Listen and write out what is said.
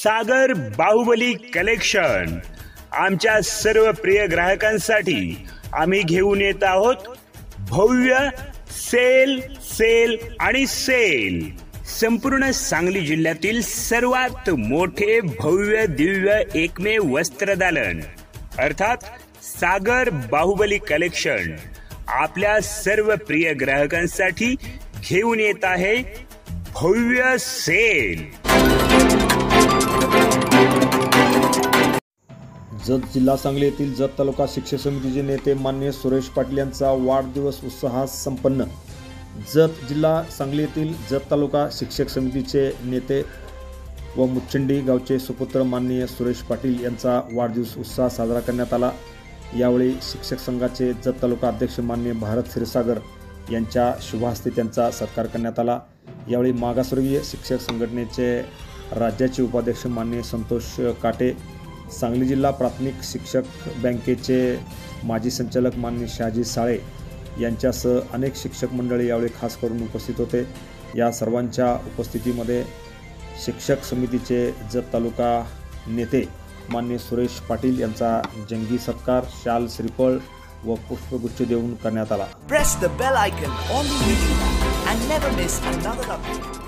सागर Baahubali collection आमच्या सर्व प्रिय ग्राहकांसाठी आम्ही घेऊन येत आहोत भव्य सेल सेल आणि सेल। संपूर्ण सांगली जिल्ह्यातील सर्वात मोठे भव्य दिव्य एकमेव वस्त्रदालन अर्थात सागर बाहुबली कलेक्शन आपल्या सर्व प्रिय ग्राहकांसाठी घेऊन येत आहे भव्य सेल। जत जिल्हा सांगली येथील जत तालुका शिक्षक समितीचे नेते माननीय सुरेश पाटील यांचा वाढदिवस उत्साहात संपन्न। जत जिल्हा सांगली येथील जत तालुका शिक्षक समितीचे नेते व मुचंडी गावचे सुपुत्र माननीय सुरेश पाटील यांचा वाढदिवस उत्साहात साजरा करण्यात आला। यावेळी शिक्षक संघाचे जत तालुका अध्यक्ष माननीय भारत क्षीरसागर यांच्या शुभ हस्ते त्यांचा सत्कार करण्यात आला। यावेळी मागासवर्गीय शिक्षक संघटनेचे राज्याचे उपाध्यक्ष माननीय संतोष काटे, सांगली जिल्हा प्राथमिक शिक्षक बँकेचे माजी संचालक माननीय शहाजी साळे यांच्यासह अनेक शिक्षक मंडळी यावेळी खास करून उपस्थित होते। या सर्वांच्या उपस्थितीमध्ये शिक्षक समितीचे जत तालुका नेते माननीय सुरेश पाटील यांचा जंगी सत्कार शाल श्रीफळ व पुष्पगुच्छ देऊन करण्यात आला। Press the bell icon on the video and never miss another update.